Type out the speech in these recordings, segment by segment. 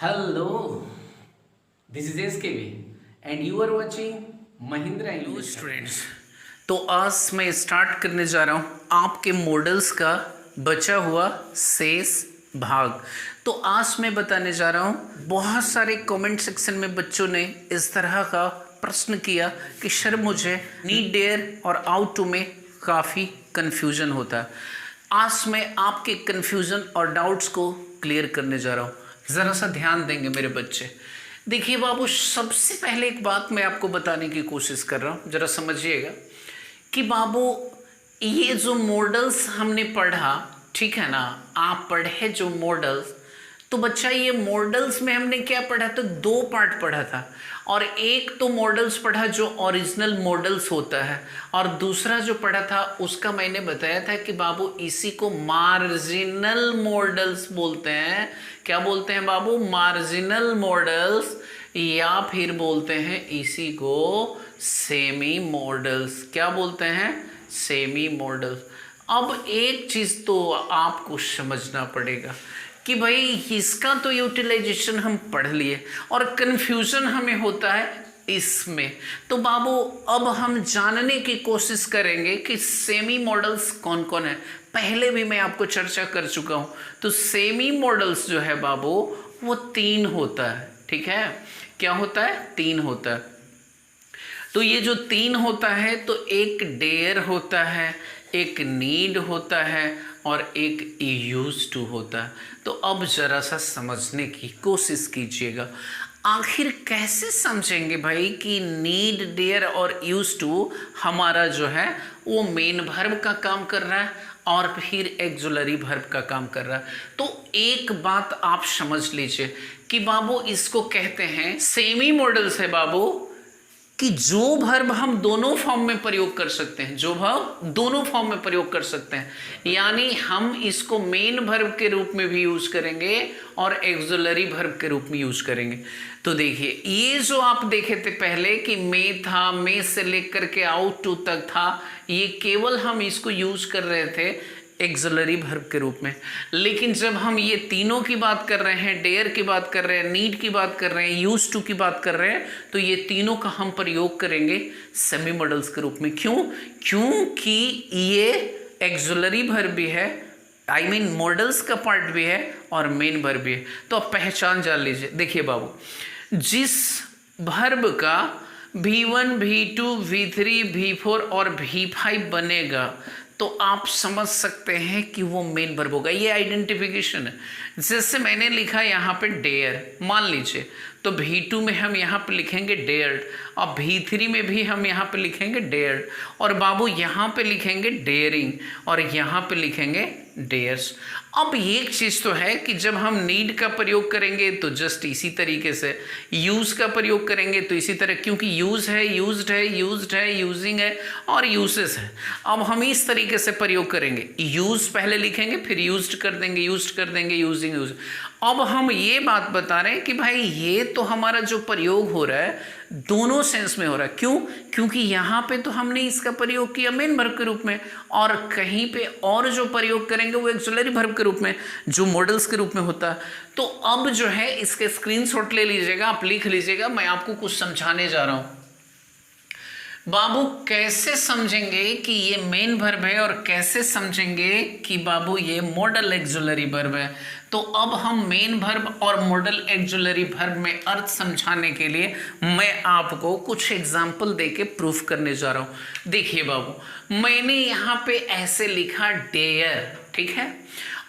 Hello, this is SKB and you are watching Mahindra English. Students, तो आज मैं start करने जा रहा हूँ आपके मॉडल्स का बचा हुआ शेष भाग। तो आज मैं बताने जा रहा हूँ, बहुत सारे कमेंट सेक्शन में बच्चों ने इस तरह का प्रश्न किया कि सर मुझे नीड डेयर और आउट टू में काफ़ी कन्फ्यूज़न होता है। आज मैं आपके कन्फ्यूज़न और डाउट्स को क्लियर करने जा रहा हूँ। ज़रा सा ध्यान देंगे मेरे बच्चे। देखिए बाबू, सबसे पहले एक बात मैं आपको बताने की कोशिश कर रहा हूँ, ज़रा समझिएगा कि बाबू ये जो मॉडल्स हमने पढ़ा, ठीक है ना, आप पढ़े जो मॉडल्स, तो बच्चा ये मॉडल्स में हमने क्या पढ़ा था, दो पार्ट पढ़ा था। और एक तो मॉडल्स पढ़ा जो ओरिजिनल मॉडल्स होता है, और दूसरा जो पढ़ा था उसका मैंने बताया था कि बाबू इसी को मार्जिनल मॉडल्स बोलते हैं। क्या बोलते हैं बाबू? मार्जिनल मॉडल्स, या फिर बोलते हैं इसी को सेमी मॉडल्स। क्या बोलते हैं? Semi models. अब एक चीज़ तो आपको समझना पड़ेगा कि भाई इसका तो यूटिलाइजेशन हम पढ़ लिए और कन्फ्यूज़न हमें होता है इसमें। तो बाबू अब हम जानने की कोशिश करेंगे कि सेमी मॉडल्स कौन कौन है। पहले भी मैं आपको चर्चा कर चुका हूँ। तो सेमी मॉडल्स जो है बाबू वो तीन होता है, ठीक है। क्या होता है? तीन होता है। तो ये जो तीन होता है, तो एक डेयर होता है, एक नीड होता है और एक यूज टू होता है। तो अब जरा सा समझने की कोशिश कीजिएगा। आखिर कैसे समझेंगे भाई कि नीड, डेयर और यूज टू हमारा जो है वो मेन वर्ब का काम कर रहा है और फिर एक्सुलरी वर्ब का काम कर रहा है। तो एक बात आप समझ लीजिए कि बाबू इसको कहते हैं सेमी मॉडल्स है बाबू, कि जो वर्ब हम दोनों फॉर्म में प्रयोग कर सकते हैं, जो वर्ब दोनों फॉर्म में प्रयोग कर सकते हैं। यानी हम इसको मेन वर्ब के रूप में भी यूज करेंगे और एक्सुलरी वर्ब के रूप में यूज करेंगे। तो देखिए ये जो आप देखे थे पहले कि मे था, मे से लेकर के आउट टू तक था, ये केवल हम इसको यूज कर रहे थे एक्सुलरी वर्ब के रूप में। लेकिन जब हम ये तीनों की बात कर रहे हैं, डेयर की बात कर रहे हैं, नीड की बात कर रहे हैं, यूज टू की बात कर रहे हैं, तो ये तीनों का हम प्रयोग करेंगे सेमी मॉडल्स के रूप में। क्यों? क्योंकि ये एक्सुलरी वर्ब भी है, आई मीन मॉडल्स का पार्ट भी है और मेन वर्ब भी है। तो आप पहचान जान लीजिए। देखिए बाबू, जिस वर्ब का V1, V2, V3, V4 और V5 बनेगा तो आप समझ सकते हैं कि वो मेन वर्ब होगा। ये आइडेंटिफिकेशन है। जैसे मैंने लिखा यहाँ पे डेयर, मान लीजिए, तो V2 में हम यहाँ पे लिखेंगे डेयर्ड और V3 में भी हम यहाँ पे लिखेंगे डेयर्ड, और बाबू यहाँ पे लिखेंगे डेयरिंग और यहाँ पे लिखेंगे डेयर्स। अब एक चीज़ तो है कि जब हम नीड का प्रयोग करेंगे तो जस्ट इसी तरीके से, यूज़ का प्रयोग करेंगे तो इसी तरह, क्योंकि यूज़ है, यूज्ड है, यूज्ड है, यूजिंग है और यूसेस है। अब हम इस तरीके से प्रयोग करेंगे, यूज़ पहले लिखेंगे फिर यूज्ड कर देंगे, यूज्ड कर देंगे, यूजिंग, यूज। अब हम ये बात बता रहे हैं कि भाई ये तो हमारा जो प्रयोग हो रहा है दोनों सेंस में हो रहा है। क्यों? क्योंकि यहाँ पे तो हमने इसका प्रयोग किया मेन वर्ब के रूप में, और कहीं पे और जो प्रयोग करेंगे वो एक्सुलरी वर्ब के रूप में, जो मॉडल्स के रूप में होता है। तो अब जो है इसके स्क्रीनशॉट ले लीजिएगा, आप लिख लीजिएगा, मैं आपको कुछ समझाने जा रहा हूँ। बाबू कैसे समझेंगे कि ये मेन वर्ब है और कैसे समझेंगे कि बाबू ये मॉडल एक्सुलरी वर्ब है। तो अब हम मेन वर्ब और मॉडल एक्सुलरी वर्ब में अर्थ समझाने के लिए मैं आपको कुछ एग्जाम्पल देके प्रूफ करने जा रहा हूँ। देखिए बाबू, मैंने यहाँ पे ऐसे लिखा डेयर, ठीक है,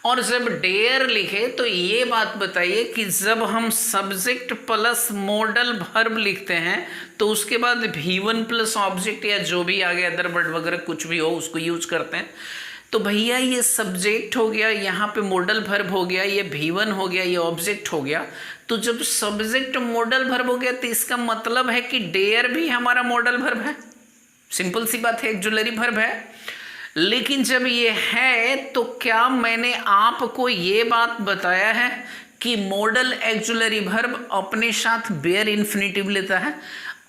और जब डेयर लिखे तो ये बात बताइए कि जब हम सब्जेक्ट प्लस मॉडल वर्ब लिखते हैं तो उसके बाद V1 प्लस ऑब्जेक्ट या जो भी आगे अदर वर्ड वगैरह कुछ भी हो उसको यूज करते हैं। तो भैया ये सब्जेक्ट हो गया, यहाँ पे मॉडल वर्ब हो गया, ये V1 हो गया, ये ऑब्जेक्ट हो गया। तो जब सब्जेक्ट मॉडल वर्ब हो गया तो इसका मतलब है कि डेयर भी हमारा मॉडल वर्ब है। सिंपल सी बात है, एक्सुलरी वर्ब है। लेकिन जब ये है तो क्या मैंने आपको ये बात बताया है कि मॉडल एक्सुलरी वर्ब अपने साथ बेयर इन्फिनिटिव लेता है?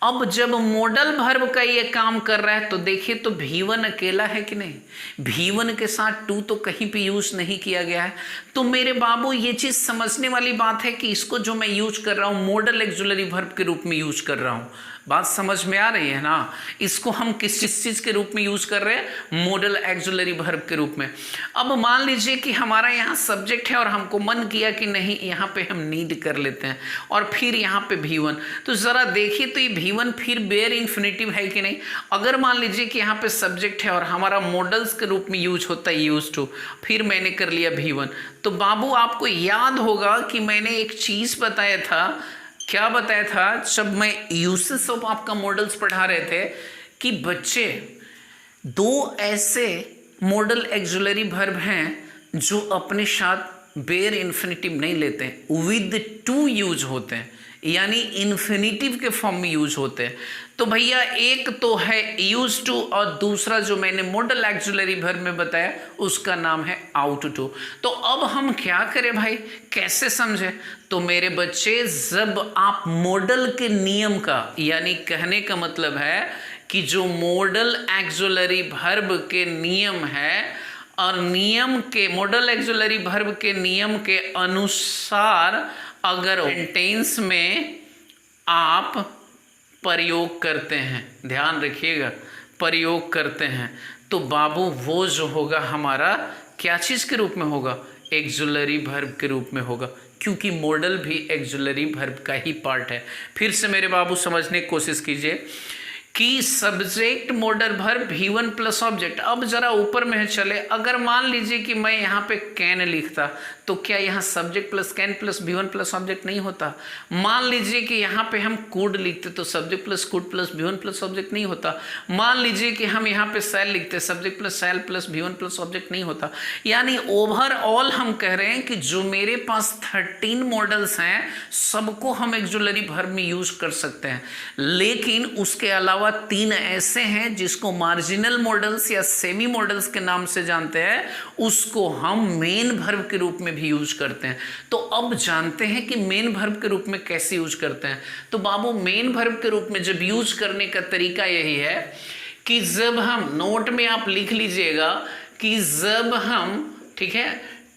अब जब मॉडल वर्ब का ये काम कर रहा है तो देखिए, तो V1 अकेला है कि नहीं? V1 के साथ टू तो कहीं पे यूज नहीं किया गया है। तो मेरे बाबू ये चीज समझने वाली बात है कि इसको जो मैं यूज कर रहा हूं मॉडल एक्सुलरी वर्ब के रूप में यूज कर रहा हूं। बात समझ में आ रही है ना? इसको हम किस चीज के रूप में यूज कर रहे हैं? मॉडल एक्सुलरी वर्ब के रूप में। अब मान लीजिए कि हमारा यहाँ सब्जेक्ट है और हमको मन किया कि नहीं यहाँ पे हम नीड कर लेते हैं और फिर यहाँ पे V1। तो जरा देखिए तो ये V1 फिर बेयर इन्फिनेटिव है कि नहीं? अगर मान लीजिए कि यहाँ पे सब्जेक्ट है और हमारा मॉडल्स के रूप में यूज होता है यूज टू, फिर मैंने कर लिया V1। तो बाबू आपको याद होगा कि मैंने एक चीज बताया था, क्या बताया था जब मैं यूसेस ऑफ आपका मॉडल्स पढ़ा रहे थे कि बच्चे दो ऐसे मॉडल एक्सुलरी वर्ब हैं जो अपने साथ बेयर इन्फिनेटिव नहीं लेते हैं, विद टू यूज होते हैं, यानी इन्फिनेटिव के फॉर्म में यूज होते हैं। तो भैया एक तो है यूज टू और दूसरा जो मैंने मॉडल एक्सुलरी वर्ब में बताया उसका नाम है आउट टू। तो अब हम क्या करें भाई, कैसे समझे? तो मेरे बच्चे जब आप मॉडल के नियम का, यानी कहने का मतलब है कि जो मॉडल एक्सुलरी वर्ब के नियम है और नियम के मॉडल एक्सुलरी वर्ब के नियम के अनुसार अगर सेंटेंस में आप प्रयोग करते हैं, ध्यान रखिएगा, प्रयोग करते हैं, तो बाबू वो जो होगा हमारा क्या चीज़ के रूप में होगा? एक्सुलरी वर्ब के रूप में होगा, क्योंकि मॉडल भी एक्सुलरी वर्ब का ही पार्ट है। फिर से मेरे बाबू समझने की कोशिश कीजिए कि subject modal verb V1 plus object. अब जरा ऊपर में चले, अगर मान लीजिए कि मैं यहाँ पे कैन लिखता तो क्या यहाँ subject plus can plus V1 plus object नहीं होता? मान लीजिए कि यहाँ पे हम कुड लिखते तो subject plus could plus V1 plus object नहीं होता? मान लीजिए कि हम यहाँ पे सेल लिखते subject plus shall plus V1 plus object नहीं होता? यानी ओवरऑल हम कह रहे हैं कि जो मेरे पास 13 मॉडल्स हैं सबको हम एक्सुलरी वर्ब में यूज कर सकते हैं, लेकिन उसके अलावा 3 ऐसे हैं जिसको मार्जिनल मॉडल्स या सेमी मॉडल्स के नाम से जानते हैं, उसको हम मेन वर्ब के रूप में भी यूज करते हैं। तो अब जानते हैं कि मेन वर्ब के रूप में कैसे यूज करते हैं। तो बाबू मेन वर्ब के रूप में जब यूज करने का तरीका यही है कि जब हम, नोट में आप लिख लीजिएगा कि जब हम, ठीक है,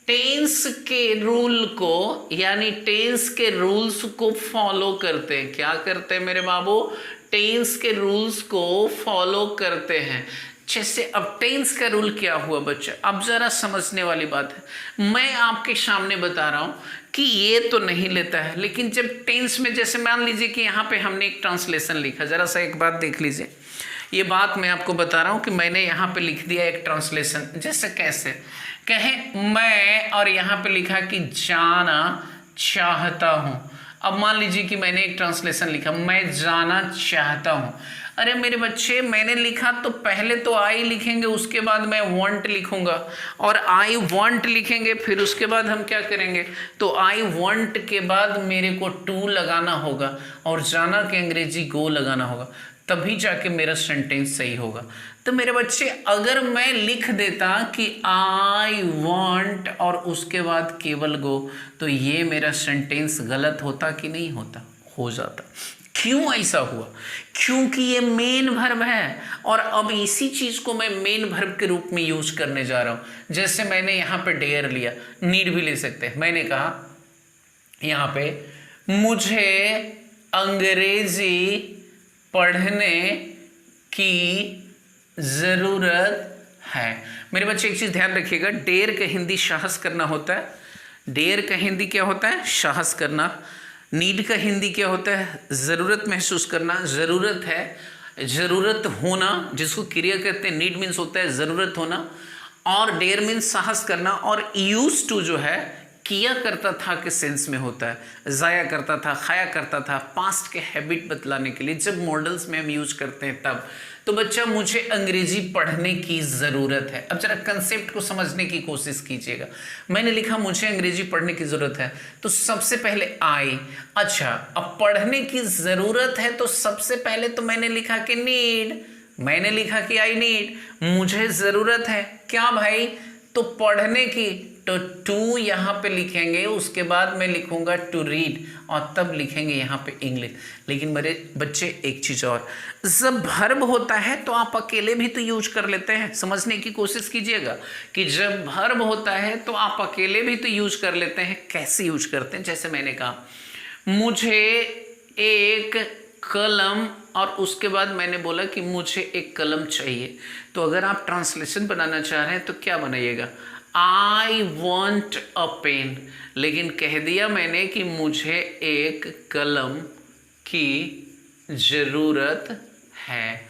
टेंस के रूल को, यानी टेंस के रूल्स को फॉलो करते हैं। क्या करते हैं मेरे बाबू? टेंस के रूल्स को फॉलो करते हैं। जैसे अब टेंस का रूल क्या हुआ बच्चा, अब जरा समझने वाली बात है। मैं आपके सामने बता रहा हूं कि ये तो नहीं लेता है, लेकिन जब टेंस में, जैसे मान लीजिए कि यहाँ पे हमने एक ट्रांसलेशन लिखा, जरा सा एक बात देख लीजिए। ये बात मैं आपको बता रहा हूँ कि मैंने यहाँ पे लिख दिया एक ट्रांसलेशन। जैसे कैसे कहें मैं, और यहाँ पे लिखा कि जाना चाहता हूँ। अब मान लीजिए कि मैंने एक ट्रांसलेशन लिखा, मैं जाना चाहता हूँ। अरे मेरे बच्चे, मैंने लिखा तो पहले तो आई लिखेंगे, उसके बाद मैं वांट लिखूंगा, और आई वांट लिखेंगे, फिर उसके बाद हम क्या करेंगे? तो आई वांट के बाद मेरे को टू लगाना होगा और जाना के अंग्रेजी गो लगाना होगा, तभी जाके मेरा सेंटेंस सही होगा। तो मेरे बच्चे, अगर मैं लिख देता कि आई वांट और उसके बाद केवल गो, तो ये मेरा सेंटेंस गलत होता कि नहीं होता? हो जाता। क्यों ऐसा हुआ? क्योंकि ये मेन वर्ब है, और अब इसी चीज को मैं मेन वर्ब के रूप में यूज करने जा रहा हूं। जैसे मैंने यहाँ पे डेयर लिया, नीड भी ले सकते हैं। मैंने कहा यहाँ पे मुझे अंग्रेजी पढ़ने की जरूरत है। मेरे बच्चे एक चीज ध्यान रखिएगा, डेयर का हिंदी साहस करना होता है। डेयर का हिंदी क्या होता है? साहस करना। नीड का हिंदी क्या होता है? ज़रूरत महसूस करना। ज़रूरत है, ज़रूरत होना, जिसको क्रिया कहते हैं। नीड मीन्स होता है ज़रूरत होना, और डेयर मीन्स साहस करना। और यूज टू जो है किया करता था के सेंस में होता है, ज़ाया करता था, खाया करता था, पास्ट के हैबिट बतलाने के लिए जब मॉडल्स में हम यूज करते हैं तब। तो बच्चा, मुझे अंग्रेजी पढ़ने की ज़रूरत है। अब जरा कंसेप्ट को समझने की कोशिश कीजिएगा। मैंने लिखा मुझे अंग्रेजी पढ़ने की ज़रूरत है, तो सबसे पहले आई। अच्छा, अब पढ़ने की ज़रूरत है तो सबसे पहले तो मैंने लिखा कि नीड। मैंने लिखा कि आई नीड, मुझे ज़रूरत है क्या भाई? तो पढ़ने की, तो टू यहाँ पे लिखेंगे, उसके बाद मैं लिखूंगा टू रीड और तब लिखेंगे यहाँ पे इंग्लिश। लेकिन मेरे बच्चे एक चीज़ और, जब वर्ब होता है तो आप अकेले भी तो यूज कर लेते हैं। समझने की कोशिश कीजिएगा कि जब वर्ब होता है तो आप अकेले भी तो यूज कर लेते हैं। कैसे यूज करते हैं? जैसे मैंने कहा मुझे एक कलम, और उसके बाद मैंने बोला कि मुझे एक कलम चाहिए। तो अगर आप ट्रांसलेशन बनाना चाह रहे हैं तो क्या बनाइएगा? I want a pen. लेकिन कह दिया मैंने कि मुझे एक कलम की ज़रूरत है।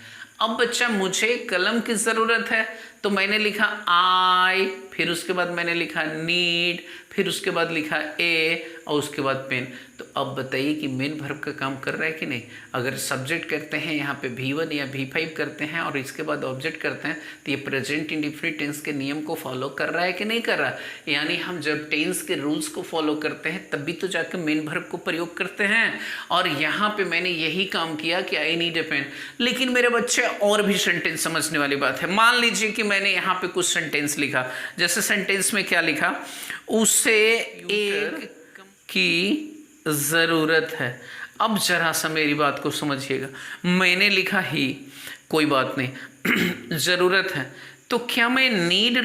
अब बच्चा मुझे कलम की ज़रूरत है तो मैंने लिखा आई, फिर उसके बाद मैंने लिखा नीड, फिर उसके बाद लिखा ए और उसके बाद पेन। तो अब बताइए कि मेन वर्ब का काम कर रहा है कि नहीं? अगर सब्जेक्ट करते हैं यहाँ पे V1 या V5 करते हैं और इसके बाद ऑब्जेक्ट करते हैं तो ये प्रेजेंट इंडेफिनिट टेंस के नियम को फॉलो कर रहा है कि नहीं कर रहा? यानी हम जब टेंस के रूल्स को फॉलो करते हैं तभी तो जाकर मेन वर्ब को प्रयोग करते हैं। और यहाँ पे मैंने यही काम किया कि आई नीड ए पेन। लेकिन मेरे बच्चे और भी सेंटेंस समझने वाली बात है। मान लीजिए कि मैंने यहाँ पे कुछ सेंटेंस लिखा, जैसे सेंटेंस में क्या लिखा? उसे एक की ज़रूरत है। अब जरा सा मेरी बात को समझिएगा, मैंने लिखा ही, कोई बात नहीं ज़रूरत है, तो क्या मैं नीड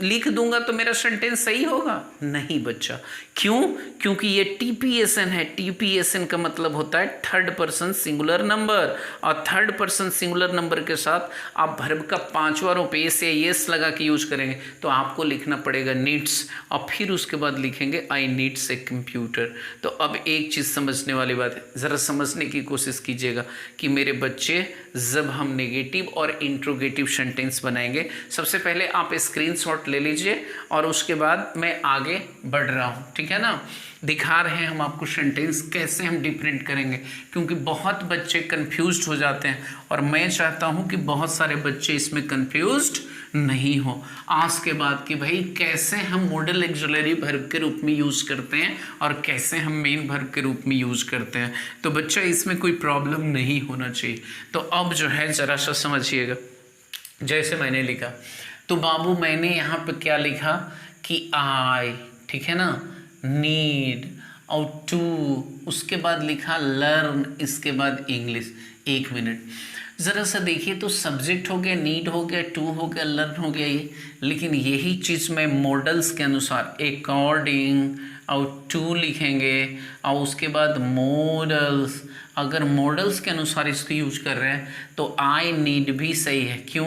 लिख दूंगा तो मेरा सेंटेंस सही होगा? नहीं बच्चा। क्यों? क्योंकि ये टीपीएसएन है। टीपीएसएन का मतलब होता है थर्ड पर्सन सिंगुलर नंबर, और थर्ड पर्सन सिंगुलर नंबर के साथ आप वर्ब का पांचवा रूप एस या येस लगा के यूज करेंगे तो आपको लिखना पड़ेगा नीड्स, और फिर उसके बाद लिखेंगे आई नीड्स ए कंप्यूटर। तो अब एक चीज़ समझने वाली बात है, ज़रा समझने की कोशिश कीजिएगा कि मेरे बच्चे जब हम नेगेटिव और इंट्रोगेटिव सेंटेंस बनाएंगे, सबसे पहले आप स्क्रीनशॉट ले लीजिए और उसके बाद मैं आगे बढ़ रहा हूँ, ठीक है ना? दिखा रहे हैं हम आपको सेंटेंस कैसे हम डिफरेंट करेंगे, क्योंकि बहुत बच्चे कंफ्यूज्ड हो जाते हैं और मैं चाहता हूँ कि बहुत सारे बच्चे इसमें कंफ्यूज्ड नहीं हो आज के बाद कि भाई कैसे हम मॉडल ऑक्सिलरी वर्ब के रूप में यूज़ करते हैं और कैसे हम मेन वर्ब के रूप में यूज़ करते हैं। तो बच्चा इसमें कोई प्रॉब्लम नहीं होना चाहिए। तो अब जो है ज़रा सा समझिएगा, जैसे मैंने लिखा तो बाबू मैंने यहाँ पे क्या लिखा कि आई, ठीक है ना, नीड और टू, उसके बाद लिखा लर्न, इसके बाद इंग्लिश। एक मिनट ज़रा सा देखिए, तो सब्जेक्ट हो गया, नीड हो गया, टू हो गया, लर्न हो गया ये, लेकिन यही चीज़ मैं मॉडल्स के अनुसार अकॉर्डिंग और टू लिखेंगे और उसके बाद मॉडल्स, अगर मॉडल्स के अनुसार इसको यूज कर रहे हैं तो आई नीड भी सही है। क्यों?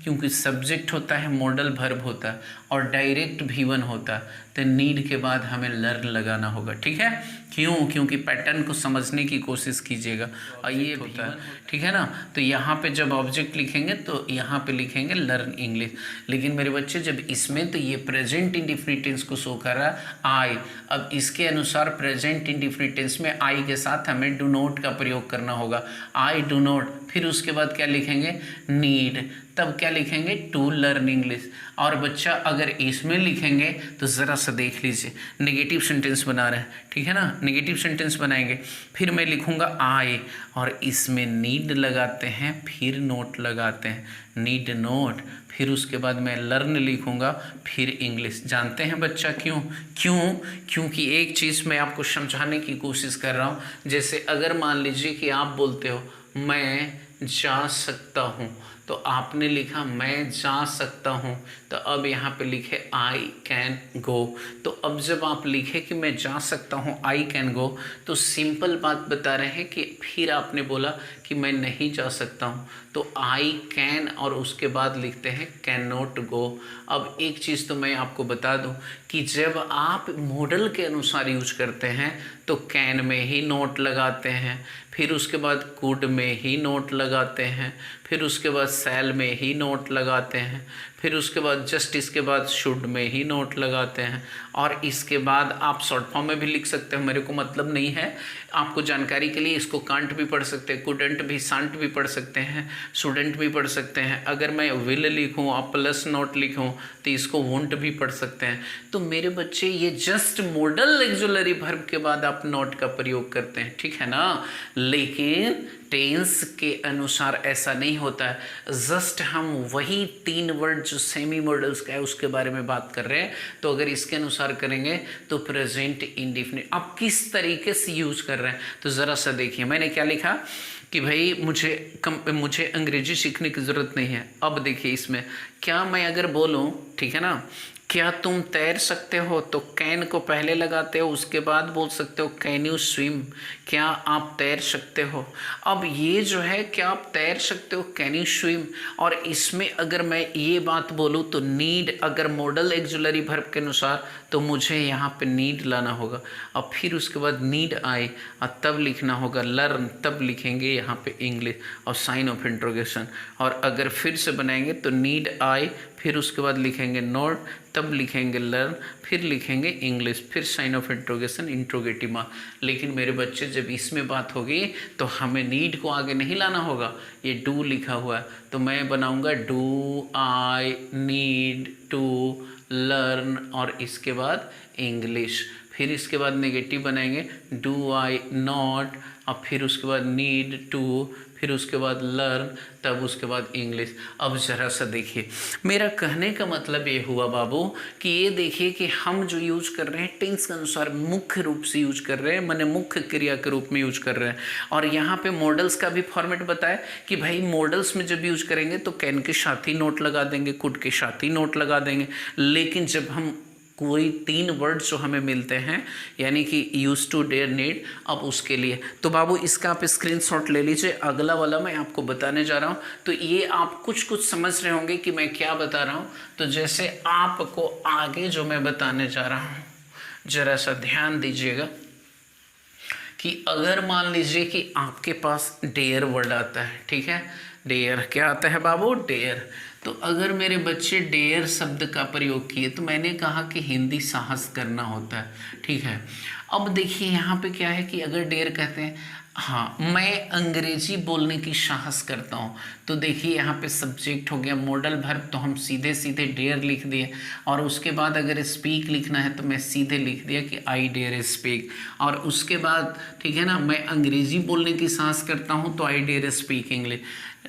क्योंकि सब्जेक्ट होता है, मॉडल वर्ब होता है और डायरेक्ट V1 होता है, तो नीड के बाद हमें लर्न लगाना होगा, ठीक है? क्यों? क्योंकि पैटर्न को समझने की कोशिश कीजिएगा और ये होता है, ठीक है ना? तो यहाँ पे जब ऑब्जेक्ट लिखेंगे तो यहाँ पे लिखेंगे लर्न इंग्लिश। लेकिन मेरे बच्चे जब इसमें तो ये प्रेजेंट इंडेफिनिट टेंस को शो कर रहा है आई, अब इसके अनुसार प्रेजेंट इंडेफिनिट टेंस में आई के साथ हमें डू नॉट का प्रयोग करना होगा। आई डू नॉट, फिर उसके बाद क्या लिखेंगे? नीड, तब क्या लिखेंगे? To learn English. और बच्चा अगर इसमें लिखेंगे तो ज़रा सा देख लीजिए, नेगेटिव सेंटेंस बना रहे हैं, ठीक है ना? नेगेटिव सेंटेंस बनाएंगे, फिर मैं लिखूंगा आई और इसमें नीड लगाते हैं, फिर नोट लगाते हैं, नीड नोट, फिर उसके बाद मैं लर्न लिखूंगा, फिर इंग्लिश। जानते हैं बच्चा क्यों? क्योंकि एक चीज़ मैं आपको समझाने की कोशिश कर रहा हूँ। जैसे अगर मान लीजिए कि आप बोलते हो मैं जा सकता हूँ, तो आपने लिखा मैं जा सकता हूँ, तो अब यहाँ पे लिखे आई कैन गो। तो अब जब आप लिखे कि मैं जा सकता हूँ, आई कैन गो, तो सिंपल बात बता रहे हैं कि फिर आपने बोला कि मैं नहीं जा सकता हूँ, तो आई कैन और उसके बाद लिखते हैं कैन नॉट गो। अब एक चीज़ तो मैं आपको बता दूं कि जब आप मॉडल के अनुसार यूज करते हैं तो कैन में ही नोट लगाते हैं, फिर उसके बाद कुड में ही नोट लगाते हैं, फिर उसके बाद सेल में ही नोट लगाते हैं, फिर उसके बाद जस्ट इसके बाद शुड में ही नोट लगाते हैं, और इसके बाद आप शॉर्ट फॉर्म में भी लिख सकते हो, मेरे को मतलब नहीं है, आपको जानकारी के लिए इसको कांट भी पढ़ सकते हैं, कुडंट भी, सांट भी पढ़ सकते हैं, स्टूडेंट भी पढ़ सकते हैं। अगर मैं विल लिखूँ और प्लस नोट लिखूँ तो इसको वोंट भी पढ़ सकते हैं। तो मेरे बच्चे ये जस्ट मॉडल ऑक्सिलरी वर्ब के बाद आप नोट का प्रयोग करते हैं, ठीक है ना? लेकिन टेंस के अनुसार ऐसा नहीं होता है। जस्ट हम वही तीन वर्ड जो सेमी मॉडल्स का है उसके बारे में बात कर रहे हैं। तो अगर इसके अनुसार करेंगे तो प्रेजेंट इंडेफिनिट आप किस तरीके से यूज कर रहे हैं, तो ज़रा सा देखिए मैंने क्या लिखा कि भाई मुझे अंग्रेजी सीखने की ज़रूरत नहीं है। अब देखिए इसमें क्या मैं अगर बोलूँ, ठीक है ना, क्या तुम तैर सकते हो, तो कैन को पहले लगाते हो, उसके बाद बोल सकते हो कैन यू स्विम, क्या आप तैर सकते हो। अब ये जो है क्या आप तैर सकते हो, कैन यू स्विम, और इसमें अगर मैं ये बात बोलूँ तो नीड अगर मॉडल एक्जुलरी वर्ब के अनुसार तो मुझे यहाँ पे नीड लाना होगा। अब फिर उसके बाद नीड आए और तब लिखना होगा लर्न, तब लिखेंगे यहाँ पे इंग्लिश और साइन ऑफ इंट्रोगेशन। और अगर फिर से बनाएंगे तो नीड आए, फिर उसके बाद लिखेंगे नोट, तब लिखेंगे लर्न, फिर लिखेंगे इंग्लिश, फिर sign of interrogation interrogative mark. लेकिन मेरे बच्चे जब इसमें बात होगी तो हमें नीड को आगे नहीं लाना होगा, ये डू लिखा हुआ है तो मैं बनाऊंगा do I need to learn और इसके बाद इंग्लिश। फिर इसके बाद नेगेटिव बनाएंगे डू आई नॉट, और फिर उसके बाद नीड टू, फिर उसके बाद लर्न, तब उसके बाद इंग्लिश। अब ज़रा सा देखिए मेरा कहने का मतलब ये हुआ बाबू कि ये देखिए कि हम जो यूज कर रहे हैं टेंस के अनुसार मुख्य रूप से यूज कर रहे हैं, माने मुख्य क्रिया के रूप में यूज कर रहे हैं। और यहाँ पे मॉडल्स का भी फॉर्मेट बताया कि भाई मॉडल्स में जब यूज करेंगे तो कैन के साथ ही नोट लगा देंगे, कुड के साथ ही नोट लगा देंगे। लेकिन जब हम कोई 3 वर्ड जो हमें मिलते हैं यानी कि यूज टू, डेयर, नीड, अब उसके लिए तो बाबू इसका आप स्क्रीनशॉट ले लीजिए। अगला वाला मैं आपको बताने जा रहा हूँ तो ये आप कुछ समझ रहे होंगे कि मैं क्या बता रहा हूँ। तो जैसे आपको आगे जो मैं बताने जा रहा हूँ ज़रा सा ध्यान दीजिएगा कि अगर मान लीजिए कि आपके पास डेयर वर्ड आता है, ठीक है, डेयर क्या आता है बाबू, डेयर। तो अगर मेरे बच्चे डेयर शब्द का प्रयोग किए तो मैंने कहा कि हिंदी साहस करना होता है, ठीक है। अब देखिए यहाँ पे क्या है कि अगर डेयर कहते हैं, हाँ मैं अंग्रेजी बोलने की साहस करता हूँ, तो देखिए यहाँ पे सब्जेक्ट हो गया मॉडल वर्ब, तो हम सीधे सीधे डेयर लिख दिए। और उसके बाद अगर स्पीक लिखना है तो मैं सीधे लिख दिया कि आई डेयर स्पीक। और उसके बाद ठीक है ना, मैं अंग्रेजी बोलने की साहस करता हूँ तो आई डेयर स्पीक इंग्लिश।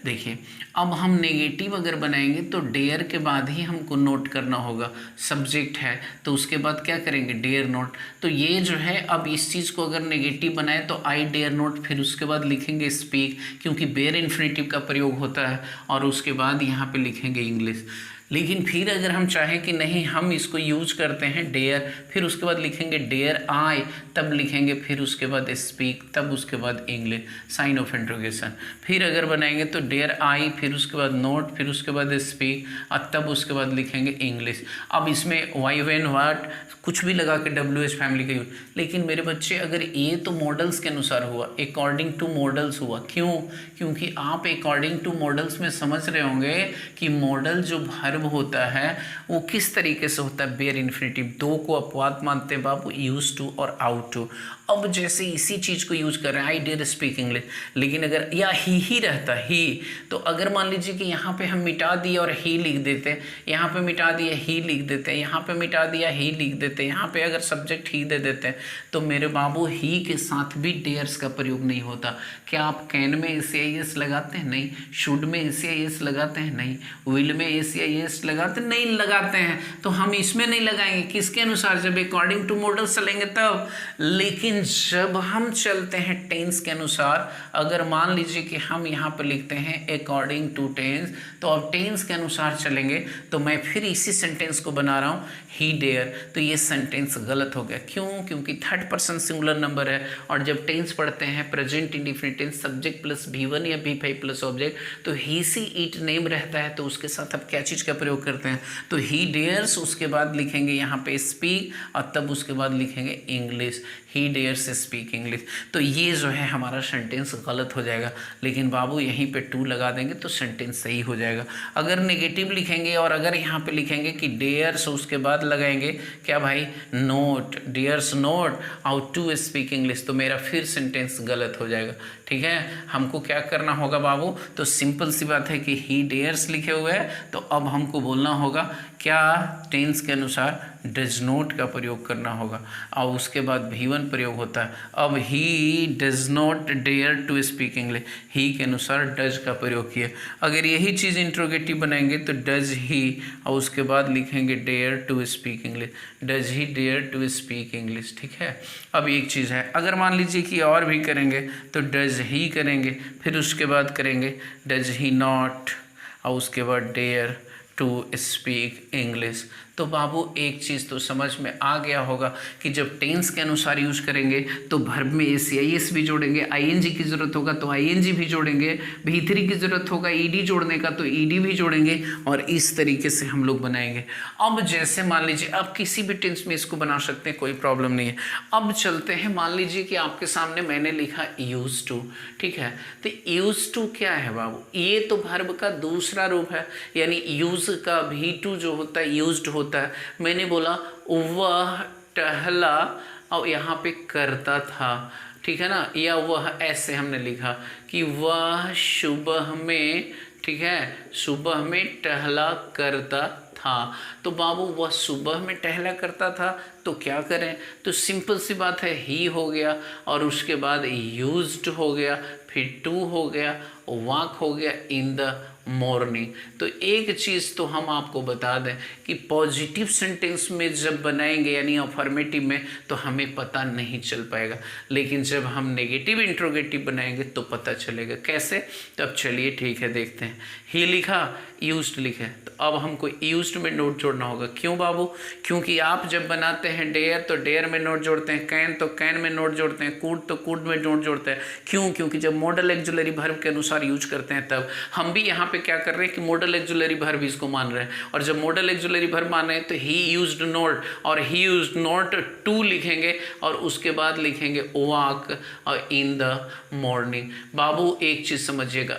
देखिए अब हम नेगेटिव अगर बनाएंगे तो डेयर के बाद ही हमको नोट करना होगा, सब्जेक्ट है तो उसके बाद क्या करेंगे, डेयर नोट। तो ये जो है अब इस चीज़ को अगर नेगेटिव बनाए तो आई डेयर नोट, फिर उसके बाद लिखेंगे स्पीक क्योंकि बेयर इन्फिनेटिव का प्रयोग होता है, और उसके बाद यहाँ पे लिखेंगे इंग्लिश। लेकिन फिर अगर हम चाहें कि नहीं हम इसको यूज करते हैं डेयर, फिर उसके बाद लिखेंगे डेयर आई, तब लिखेंगे फिर उसके बाद स्पीक, तब उसके बाद इंग्लिश, साइन ऑफ इंट्रोगेशन। फिर अगर बनाएंगे तो डेयर आई, फिर उसके बाद नोट, फिर उसके बाद स्पीक, और तब उसके बाद लिखेंगे इंग्लिश। अब इसमें वाई, वेन, वाट कुछ भी लगा के WH फैमिली का यूज। लेकिन मेरे बच्चे अगर ये तो मॉडल्स के अनुसार हुआ, अकॉर्डिंग टू मॉडल्स हुआ। क्यों? क्योंकि आप अकॉर्डिंग टू मॉडल्स में समझ रहे होंगे कि मॉडल जो वर्ब होता है वो किस तरीके से होता है, बेयर इन्फिनेटिव। 2 को अपवाद मानते हैं बाबू, यूज टू और आउट टू। अब जैसे इसी चीज़ को यूज कर रहे हैं आई डेयर स्पीक इंग्लिश, लेकिन अगर या ही रहता ही, तो अगर मान लीजिए कि यहाँ पे हम मिटा दिए और ही लिख देते हैं, यहाँ पे मिटा दिया ही लिख देते हैं, यहाँ पे मिटा दिया ही लिख देते हैं, यहाँ पे अगर सब्जेक्ट ही दे देते हैं, तो मेरे बाबू ही के साथ भी डेयर्स का प्रयोग नहीं होता। क्या आप कैन में एस लगाते हैं? नहीं। शुड में एस लगाते हैं? नहीं। विल में एस लगाते नहीं लगाते हैं। तो हम इसमें नहीं लगाएंगे, किसके अनुसार, जब अकॉर्डिंग टू मॉडल चलेंगे तब। लेकिन जब हम चलते हैं टेंस के अनुसार, अगर मान लीजिए कि हम यहाँ पर लिखते हैं अकॉर्डिंग टू टेंस, तो अब टेंस के अनुसार चलेंगे तो मैं फिर इसी सेंटेंस को बना रहा हूँ ही डेयर, तो ये सेंटेंस गलत हो गया। क्यों? क्योंकि 3rd पर्सन सिंगुलर नंबर है, और जब टेंस पढ़ते हैं present indefinite tense, subject plus V1 या V5 प्लस ऑब्जेक्ट, तो ही सी इट नेम रहता है, तो उसके साथ आप क्या चीज़ का प्रयोग करते हैं, तो ही डेयर्स, उसके बाद लिखेंगे यहाँ पे स्पीक, और तब उसके बाद लिखेंगे इंग्लिश, ही डेयर्स स्पीक इंग्लिश। तो ये जो है हमारा सेंटेंस गलत हो जाएगा। लेकिन बाबू यहीं पे टू लगा देंगे तो सेंटेंस सही हो जाएगा। अगर नेगेटिव लिखेंगे और अगर यहाँ पे लिखेंगे कि डेयर्स, उसके बाद लगाएंगे क्या भाई, not, dares not ought to speak English, तो मेरा फिर सेंटेंस गलत हो जाएगा। ठीक है, हमको क्या करना होगा बाबू, तो सिंपल सी बात है कि ही डेयर्स लिखे हुए हैं, तो अब हमको बोलना होगा क्या टेंस के अनुसार डज नॉट का प्रयोग करना होगा और उसके बाद V1 प्रयोग होता है। अब he does not dare to speak English, he के अनुसार डज का प्रयोग किया। अगर यही चीज़ इंट्रोगेटिव बनाएंगे तो डज ही और उसके बाद लिखेंगे dare to speak English, does he dare to speak English. ठीक है, अब एक चीज़ है, अगर मान लीजिए कि और भी करेंगे तो डज ही करेंगे, फिर उसके बाद करेंगे डज ही नॉट और उसके बाद डेयर टू स्पीक इंग्लिश। तो बाबू एक चीज़ तो समझ में आ गया होगा कि जब टेंस के अनुसार यूज करेंगे तो वर्ब में एस भी जोड़ेंगे, आईएनजी की ज़रूरत होगा तो आईएनजी भी जोड़ेंगे, भी3 की ज़रूरत होगा ईडी जोड़ने का तो ईडी भी जोड़ेंगे और इस तरीके से हम लोग बनाएंगे। अब जैसे मान लीजिए आप किसी भी टेंस में इसको बना सकते हैं, कोई प्रॉब्लम नहीं है। अब चलते हैं, मान लीजिए कि आपके सामने मैंने लिखा यूज टू। ठीक है, तो यूज टू क्या है बाबू? ये तो वर्ब का दूसरा रूप है, यानी यूज का भी2 जो होता है यूज्ड होता है। मैंने बोला वह टहला और यहाँ पे करता था, ठीक है ना, या वह ऐसे हमने लिखा कि वह सुबह में, ठीक है, सुबह में टहला करता था। तो बाबू वह सुबह में टहला करता था तो क्या करें? तो सिंपल सी बात है, ही हो गया और उसके बाद यूज्ड हो गया, फिर टू हो गया, वॉक हो गया इन द मॉर्निंग। तो एक चीज़ तो हम आपको बता दें कि पॉजिटिव सेंटेंस में जब बनाएंगे यानी अफर्मेटिव में तो हमें पता नहीं चल पाएगा, लेकिन जब हम नेगेटिव इंट्रोगेटिव बनाएंगे तो पता चलेगा। कैसे? तो अब चलिए ठीक है, देखते हैं। ही लिखा, यूज्ड लिखे, तो अब हमको यूज्ड में नोट जोड़ना होगा। क्यों बाबू? क्योंकि आप जब बनाते हैं डेयर तो डेयर में नोट जोड़ते हैं, कैन तो कैन में नोट जोड़ते हैं, कूड तो कूड में नोट जोड़ते हैं। क्यों? क्योंकि जब मॉडल एक्जुलरी वर्ब के अनुसार यूज करते हैं तब हम भी यहाँ पे क्या कर रहे हैं कि मॉडल एक्जुलरी वर्ब इसको मान रहे हैं, और जब मॉडल एक्जुलरी वर्ब मान रहे हैं तो ही यूज्ड नॉट और ही यूज्ड नॉट टू लिखेंगे और उसके बाद लिखेंगे वॉक और इन द मॉर्निंग। बाबू एक चीज़ समझिएगा,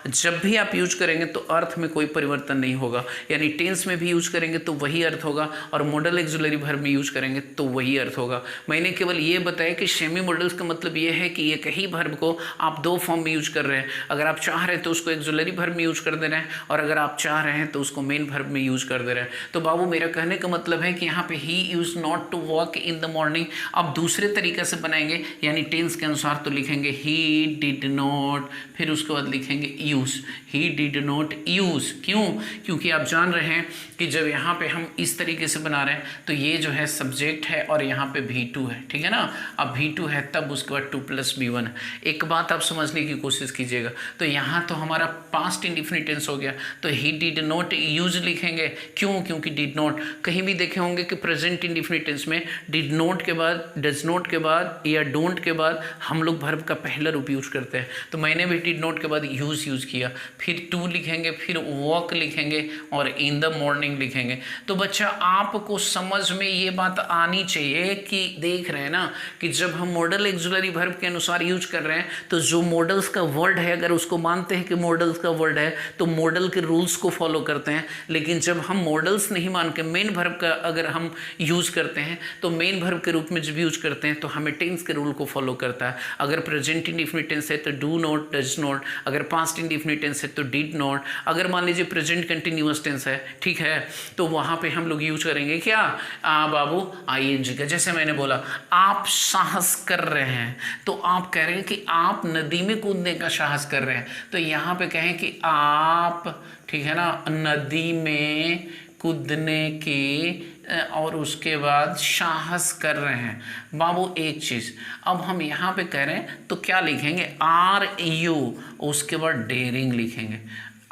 जब भी आप यूज करेंगे तो अर्थ में कोई परिवर्तन नहीं होगा, यानी टेंस में भी यूज करेंगे तो वही अर्थ होगा और मॉडल एक्जुलरी वर्ब में यूज करेंगे तो वही अर्थ होगा। मैंने केवल ये बताया कि सेमी मॉडल्स का मतलब ये है कि एक ही वर्ब को आप दो फॉर्म में यूज कर रहे हैं। अगर आप चाह रहे हैं तो उसको एक्जुलरी वर्ब में यूज कर दे रहे हैं और अगर आप चाह रहे हैं तो उसको मेन वर्ब में यूज कर दे रहे हैं। तो बाबू मेरा कहने का मतलब है कि यहाँ पे he use not to walk in the morning. अब दूसरे तरीके से बनाएंगे यानी टेंस के अनुसार तो लिखेंगे ही डिड नॉट, फिर उसके बाद लिखेंगे use, he did not use. क्यों? क्योंकि आप जान रहे हैं कि जब यहाँ पे हम इस तरीके से बना रहे हैं तो ये जो है सब्जेक्ट है और यहाँ पे V2 है, ठीक है ना। अब V2 है तब उसके बाद 2 + B1 है। एक बात आप समझने की कोशिश कीजिएगा, तो यहाँ तो हमारा पास्ट इंडिफिनिट टेंस हो गया, तो ही डिड नॉट यूज लिखेंगे। क्यों? क्योंकि डिड नॉट, कहीं भी देखे होंगे कि प्रेजेंट इंडिफिनिट टेंस में डिड नॉट के बाद, डज नॉट के बाद या डोंट के बाद हम लोग वर्ब का पहला रूप यूज करते हैं। तो मैंने भी डिड नॉट के बाद यूज किया, फिर टू लिखेंगे, फिर वॉक लिखेंगे और इन द मॉर्निंग लिखेंगे। तो बच्चा आपको समझ में ये बात आनी चाहिए कि देख रहे हैं ना कि जब हम मॉडल एक्जुलरी वर्ब के अनुसार यूज कर रहे हैं तो जो मॉडल्स का वर्ड है अगर उसको मानते हैं कि मॉडल्स का वर्ड है तो मॉडल के रूल्स को फॉलो करते हैं। लेकिन जब हम मॉडल्स नहीं मान के मेन वर्ब का अगर हम यूज करते हैं तो मेन वर्ब के रूप में जब यूज करते हैं तो हमें टेंस के रूल को फॉलो करता है। अगर प्रेजेंट इंडिफिनिट टेंस है तो डू नॉट, डज नॉट, अगर पास्ट इंडिफिनिट टेंस है तो डिड नॉट, अगर मान लीजिए प्रेजेंट कंटिन्यूअस टेंस है, ठीक है, तो वहाँ पे हम लोग यूज करेंगे क्या बाबू आईएनजी का। जैसे मैंने बोला आप साहस कर रहे हैं तो आप कह रहे हैं कि आप नदी में कूदने का साहस कर रहे हैं, तो यहाँ पे कहें कि आप, ठीक है ना, नदी में कूदने की और उसके बाद साहस कर रहे हैं। बाबू एक चीज़ अब हम यहाँ पे कह रहे हैं तो क्या लिखेंगे आर यू, उसके बाद डेयरिंग लिखेंगे,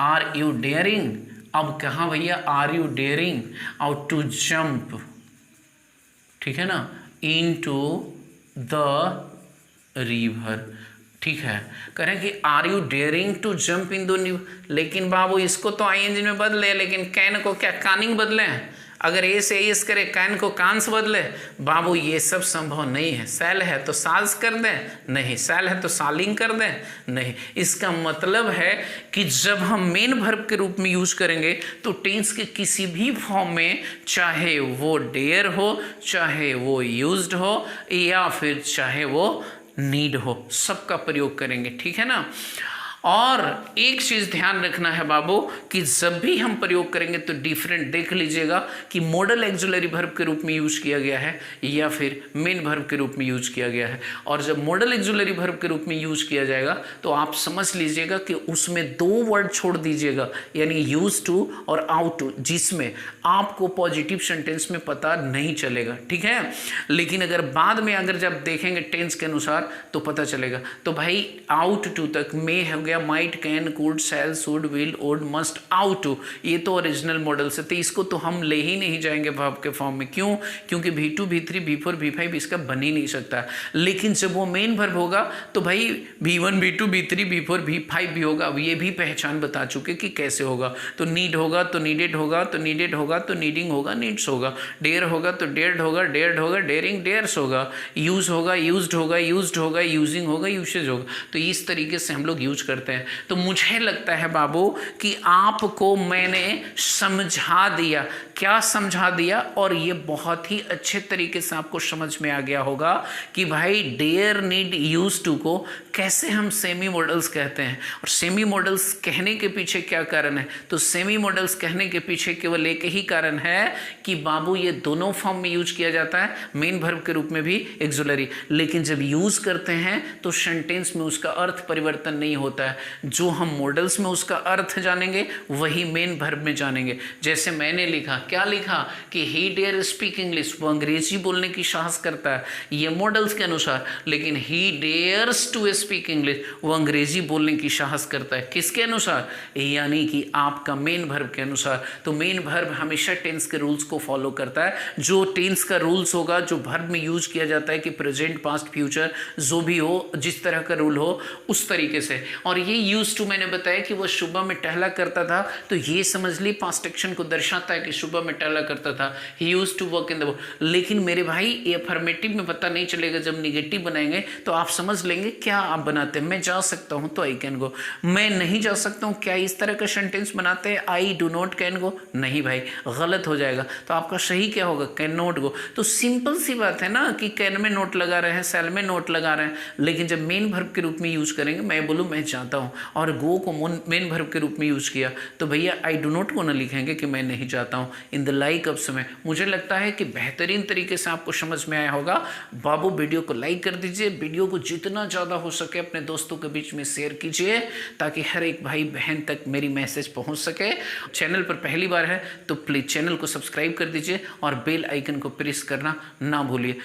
आर यू डेयरिंग। अब कहाँ भैया आर यू डेयरिंग और टू जंप, ठीक है ना, इनटू द रिवर, ठीक है, करें कि are you daring to jump in the river. लेकिन बाबू इसको तो आईएनजी में बदले, लेकिन कैन को क्या कानिंग बदले हैं? अगर ए से एस करे कैन को कान से बदले, बाबू ये सब संभव नहीं है। सैल है तो साज कर दें, नहीं, सैल है तो सालिंग कर दें, नहीं। इसका मतलब है कि जब हम मेन वर्ब के रूप में यूज करेंगे तो टेंस के किसी भी फॉर्म में, चाहे वो डेयर हो, चाहे वो यूज्ड हो या फिर चाहे वो नीड हो, सबका प्रयोग करेंगे, ठीक है ना। और एक चीज ध्यान रखना है बाबू कि जब भी हम प्रयोग करेंगे तो डिफरेंट देख लीजिएगा कि मॉडल एक्सुलरी वर्ब के रूप में यूज किया गया है या फिर मेन वर्ब के रूप में यूज किया गया है। और जब मॉडल एक्सुलरी वर्ब के रूप में यूज किया जाएगा तो आप समझ लीजिएगा कि उसमें 2 वर्ड छोड़ दीजिएगा, यानी यूज टू और आउट टू, जिसमें आपको पॉजिटिव सेंटेंस में पता नहीं चलेगा, ठीक है। लेकिन अगर बाद में अगर जब देखेंगे टेंस के अनुसार तो पता चलेगा। तो भाई आउट टू तक में हो गया might, can, could, shall, should, will, would, must, ought to, ये तो ओरिजिनल मॉडल से, तो इसको तो हम ले ही नहीं जाएंगे वर्ब के फॉर्म में। क्यों? क्योंकि V2, V3, V4, V5 इसका बन ही नहीं सकता। लेकिन जब वो मेन वर्ब होगा तो भाई V1, V2, V3, V4, V5 भी होगा। अब ये भी पहचान बता चुके कि कैसे होगा। तो नीड होगा तो नीडेड होगा, तो नीडेड होगा तो नीडिंग होगा, नीड्स होगा। डेयर होगा तो डेयर्ड होगा, डेयर्ड होगा, डेयरिंग, डेयर्स होगा। यूज होगा, यूज्ड होगा, यूज्ड होगा, यूजिंग होगा, यूसेज होगा। तो इस तरीके से हम लोग यूज करते हैं। तो मुझे लगता है बाबू कि आपको मैंने समझा दिया। क्या समझा दिया? और ये बहुत ही अच्छे तरीके से आपको समझ में आ गया होगा कि भाई डेयर, नीड, यूज टू को कैसे हम सेमी मॉडल्स कहते हैं और सेमी मॉडल्स कहने के पीछे क्या कारण है। तो सेमी मॉडल्स कहने के पीछे केवल एक ही कारण है कि बाबू ये दोनों फॉर्म में यूज किया जाता है, मेन वर्ब के रूप में भी, एक्सुलरी। लेकिन जब यूज करते हैं तो सेंटेंस में उसका अर्थ परिवर्तन नहीं होता है। जो हम मॉडल्स में उसका अर्थ जानेंगे वही मेन वर्ब में जानेंगे। जैसे मैंने लिखा, क्या लिखा कि ही डेयर स्पीक इंग्लिश, वो अंग्रेजी बोलने की साहस करता है, ये मॉडल्स के अनुसार। लेकिन ही डेयर्स टू स्पीक इंग्लिश, वो अंग्रेजी बोलने की साहस करता है। किसके अनुसार? यानी कि आपका मेन वर्ब के अनुसार। तो मेन वर्ब हमेशा टेंस के रूल्स को फॉलो करता है। जो टेंस का रूल्स होगा, जो वर्ब में यूज किया जाता है कि प्रेजेंट, पास्ट, फ्यूचर, जो भी हो, जिस तरह का रूल हो उस तरीके से। और ये यूज टू मैंने बताया कि वो सुबह में टहला करता था, तो ये समझ ली पास्ट एक्शन को दर्शाता है कि सुबह में टहला करता था, he used to work in the. लेकिन मेरे भाई ये अफर्मेटिव में पता नहीं चलेगा। जब निगेटिव बनाएंगे तो आप समझ लेंगे क्या आप बनाते हैं। मैं जा सकता हूं तो आई कैन गो, मैं नहीं जा सकता हूं, क्या इस तरह का सेंटेंस बनाते हैं? I do not can go? नहीं भाई, गलत हो जाएगा। तो आपका सही क्या होगा? Can not go. तो सिंपल सी बात है ना कि कैन में नोट लगा रहे हैं, सेल में नोट लगा रहे हैं। लेकिन जब मेन वर्ब के रूप में यूज करेंगे, मैं बोलूँ मैं जाता हूँ और गो को मेन वर्ब के रूप में यूज किया, तो भैया आई डू नॉट को ना लिखेंगे कि मैं नहीं जाता हूँ। इन द लाइक ऑफ समय। मुझे लगता है कि बेहतरीन तरीके से आपको समझ में आया होगा। बाबू वीडियो को लाइक कर दीजिए, वीडियो को जितना ज़्यादा हो सके अपने दोस्तों के बीच में शेयर कीजिए ताकि हर एक भाई बहन तक मेरी मैसेज पहुंच सके। चैनल पर पहली बार है तो प्लीज़ चैनल को सब्सक्राइब कर दीजिए और बेल आइकन को प्रेस करना ना भूलिए।